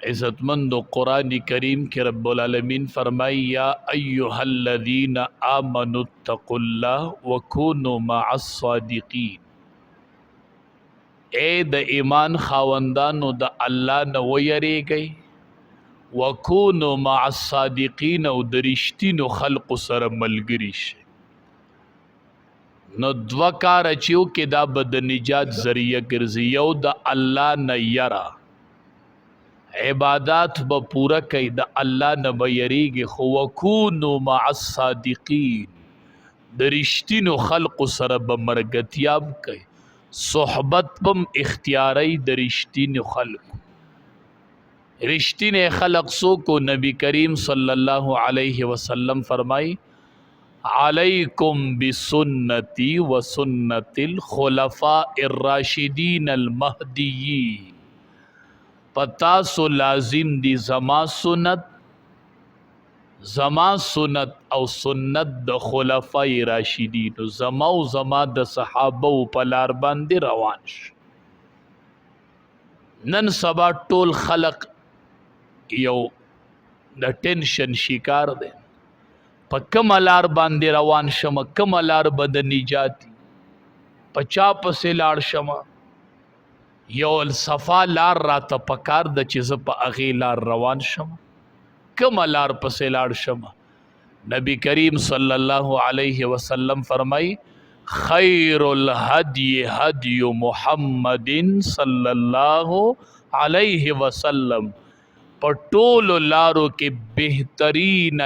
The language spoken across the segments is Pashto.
عزتمند قرآن کریم کے رب العالمین فرمائی یا ایہا الذین آمنوا اتقوا اللہ وکونوا مع الصادقین. اے د ایمان خاوندانو د الله نه ویریږئ، وکونوا مع الصادقین او د رښتینو خلقو سره ملګري شئ. نو دوه کاره چې وکړي دا به د نجات ذریعه ګرځي. یو د الله نه یره، عبادات به پوره کوي، د الله نه به یریږي، خو وکونوا مع الصادقین د رښتینو خلقو سره به مرګتیا کوي، صحبت بم اختیاری د رښتینو خلقو. رښتینی خلق څوک؟ نبی کریم صلی الله علیه وسلم فرمای علیکم بسنتی و سنت الخلفاء الراشدین المهدیین. پتاسو لازم دی زما سنت او سنت د خلفاء راشدین، زما او زما د صحابه په لار باندې روان شو. نن سبا ټول خلق یو د ټینشن شکار دی، په کومه لار باندې روان شم، کومه لار به د نجات، په چا پسې لاړ شم. یو صفا لار راته پکار د چې زه په هغې لار روان شم، کومه لار پسې لاړ شم. نبی کریم صلی الله علیه وسلم فرمای خیر الهدی هدی محمد صلی الله علیه وسلم. په ټولو لارو کې بهترین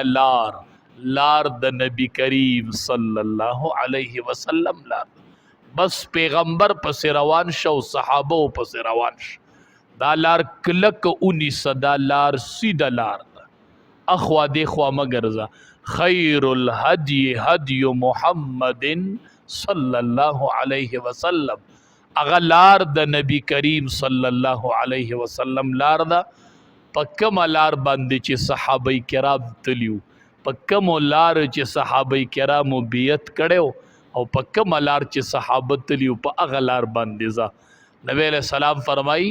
لار د نبی کریم صلی الله علیه وسلم لار. بس پیغمبر پس روان شو، صحابه پس روان شو، دا لار کلک اونیسه، دا لار سیده لار ده، اخوا دیخوا مگرزا. خیر الهدی هدی محمد صلی الله علیه وسلم. اغا لار د نبی کریم صلی الله علیه وسلم لار ده. په کومه لار باندې چې صحابه کرام تلیو، په کومه لار چې صحابه کرامو بیعت کړو، او په کومه لار چې صحابه تلیو، په هغه لار باندې ځه. نبی علیہ السلام فرمای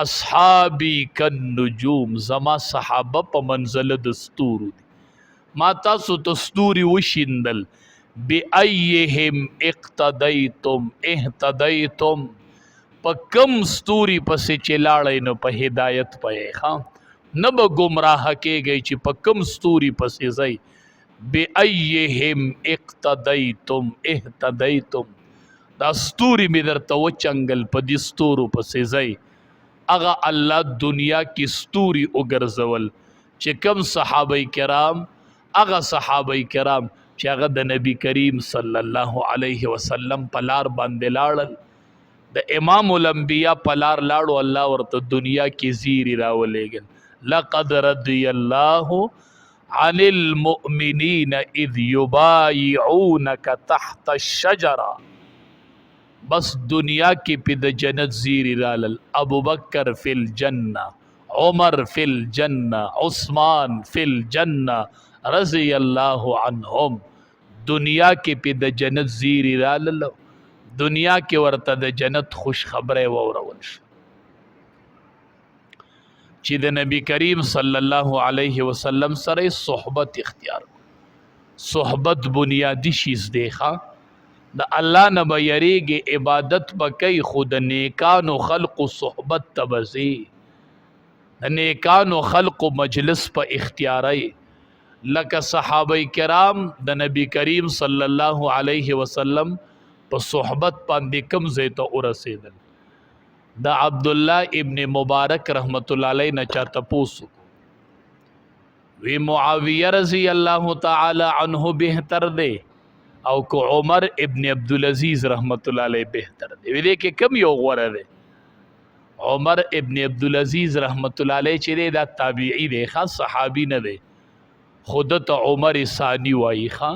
اصحابی کالنجوم، زما صحابه په منزله د ستورو دي. ما تاسو ته ستوري وشیندل، بأیهم اقتدیتم اهتدیتم، په کم ستوري پسې چې لاړئ نو په هدایت پئ ښه، نه به ګمراه کېږئ چې په کم ستوري پسې ځئ. بأیهم اقتدیتم اهتدیتم، دا ستوري می درته وچنګل، په دې ستورو پسې ځئ. هغه الله دنیا کې ستوري وګرځول چې کم صحابه کرام، هغه صحابه کرام چې هغه د نبی کریم صلی الله علیه وسلم په لار باندې لاړل، د امام الانبیاء په لار لاړو، الله ورته دنیا کې زیری راولېږل. لقد رضی الله عن المؤمنین اذ یبایعونک تحت الشجرہ. بس دنیا کې پی د جنت زیری رالل، ابو بکر فی الجنہ، عمر فی الجنہ، عثمان فی الجنہ رضی اللہ عنہم. دنیا کې پی د جنت زیری رالل، دنیا کې ورته د جنت خوش خبره واورول شو چې د نبی کریم صلی الله علیه وسلم سره صحبت اختیار. صحبت بنیادی شیز دیخوا، د الله نه به یریږي، عبادت به کوي، خو د نیکانو خلقو صحبت ته به ځي، د نیکانو خلقو مجلس په اختیاری. لکه صحابه کرام د نبی کریم صلی الله علیه وسلم په صحبت باندې کم ځای ته ورسېدل. د عبدالله ابن مبارک رحمت الله علیه نه چا تپوس وی معاویه رضی الله تعالی عنه بهتر دی او کو عمر ابن عبدالعزیز رحمت الله علیه بهتر دی؟ وی دې کې کم یو غوره دی؟ عمر ابن عبدالعزیز رحمت الله علیه چې دا تابعی دی، خاص صحابی نه دی، خود ته عمر ثانی وایي. ښه،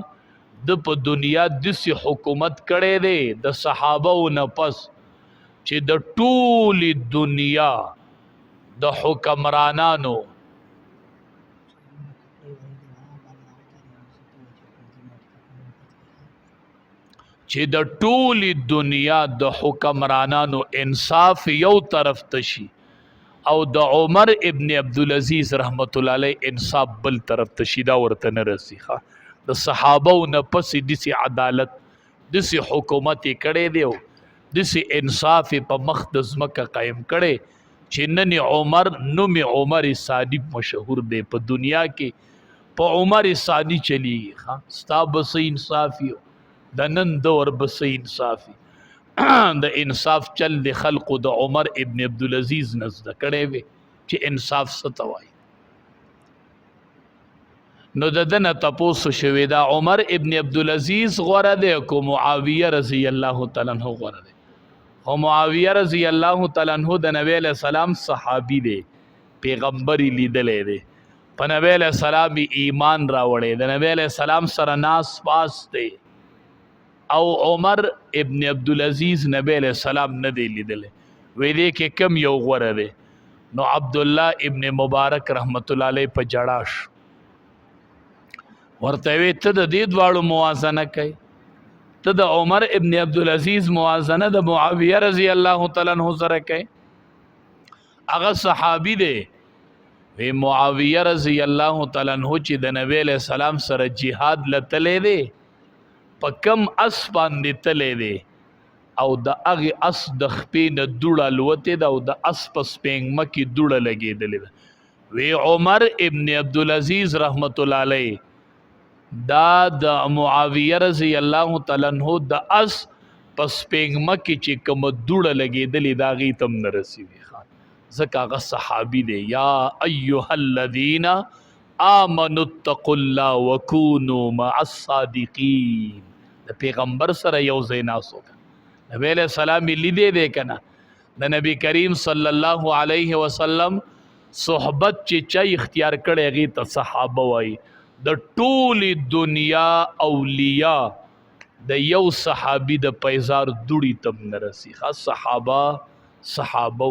د په دنیا داسې حکومت کړی دی د صحابه و نه پس چې د ټولې دنیا د حکمرانانو انصاف یو طرف ته شي او د عمر ابن عبدالعزیز رحمت الله علیه انصاف بل طرف ته شیدا ورته نه رسی ښه د صحابو نه پسې داسې عدالت داسې حکومت یې کړی دی او داسې انصاف یې په مخ د ځمکه قایم کړی چې نن عمر نوم عمر ثانی مشهور دی په دنیا کې په عمر ثانی چلیږي ښه ستا به څه انصاف یو د نن دور به څه انصاف د انصاف چل د خلقو د عمر ابن عبدالعزیز نزد کړي وي چې انصاف څه ته وایي نو د دنه تپوس شوی دا عمر ابن عبدالعزیز غوره دی کو معاویه رضی الله تعالی عنہ غوره دی او معاویه رضی الله تعالی عنہ د نبی علیہ السلام صحابي دی پیغمبري لیدلې دی په نبی علیہ السلام ایمان راوړی د نبی علیہ السلام سره ناس پاس دی او عمر ابن عبدالعزیز نبی علیہ السلام نه دی لیدلې وی دی کې کم یو غوره دی نو عبد الله ابن مبارک رحمت الله علیه په جړاش ورته وی ته د دې دواړو موازنه کوي ته د عمر ابن عبدالعزیز موازنه د معاویه رضی الله تعالی عنہ سره کوي هغه صحابي دی وی معاویه رضی الله تعالی عنہ چې د نبی علیہ السلام سره jihad لتلې دی په کم اس باندې تلې دی او د هغې اس د خپې نه دوړه لوتې ده او د اس په سپینګمه کې دوړه لګېدلې ده وی عمر ابن عبدالعزیز رحمت الله علیه دا د معاویه رضی الله تعالی عنہ د اس په سپینګمه کې چې کومه دوړه لګېدلې ده هغې ته هم نه رسېږي ځکه هغه صحابي دی یا ایها الذین آمنوا اتقوا الله وکونوا مع الصادقین د پیغمبر سره یو ځای ناست وکړه نبی علیہ السلام یې لیدې دی که نه د نبی کریم صلی الله علیه وسلم صحبت چې چا اختیار کړی هغې ته صحابه وایي د ټولې دنیا اولیاء د یو صحابي د پیزار دوړي تم نه رسي صحابه